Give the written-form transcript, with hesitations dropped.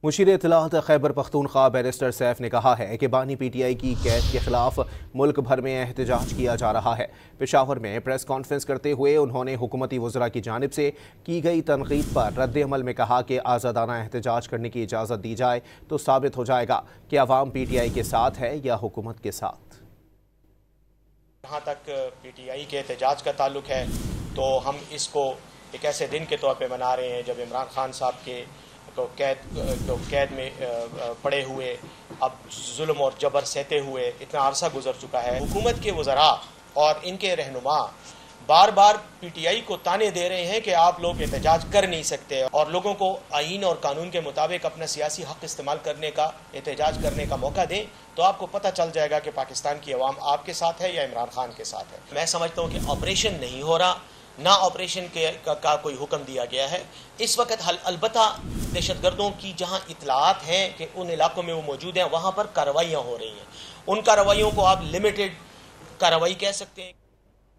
مشیر اطلاعات Khyber Pakhtunkhwa barrister safe نے کہا ہے کہ بانی پی ٹی آئی کی قید کے خلاف ملک بھر میں احتجاج کیا جا رہا ہے۔ پشاور میں پریس کانفرنس کرتے ہوئے انہوں نے حکومتی وزراء کی جانب سے کی گئی تنقید پر رد عمل میں کہا کہ آزادانہ احتجاج کرنے کی اجازت دی جائے تو ثابت ہو جائے گا کہ عوام پی ٹی آئی کے ساتھ ہے یا حکومت کے ساتھ۔ جہاں تک پی ٹی آئی کے احتجاج کا تعلق ہے تو ہم اس کو ایک ایسے دن کے طور پہ منا رہے ہیں جب عمران خان صاحب کے قید میں پڑے ہوئے، اب ظلم اور جبر سہتے ہوئے اتنا عرصہ گزر چکا ہے۔ حکومت کے وزراء اور ان کے رہنما بار بار پی ٹی آئی کو تانے دے رہے ہیں کہ آپ لوگ احتجاج کر نہیں سکتے، اور لوگوں کو آئین اور قانون کے مطابق اپنا سیاسی حق استعمال کرنے کا، احتجاج کرنے کا موقع دیں تو آپ کو پتہ چل جائے گا کہ پاکستان کی عوام آپ کے ساتھ ہے یا عمران خان کے ساتھ ہے۔ میں سمجھتا ہوں کہ آپریشن نہیں ہو رہا، نہ آپریشن کا کوئی حکم دیا گیا ہے اس وقت۔ البتہ دہشت گردوں کی جہاں اطلاعات ہیں کہ ان علاقوں میں وہ موجود ہیں، وہاں پر کارروائیاں ہو رہی ہیں۔ ان کارروائیوں کو آپ لمیٹڈ کارروائی کہہ سکتے ہیں۔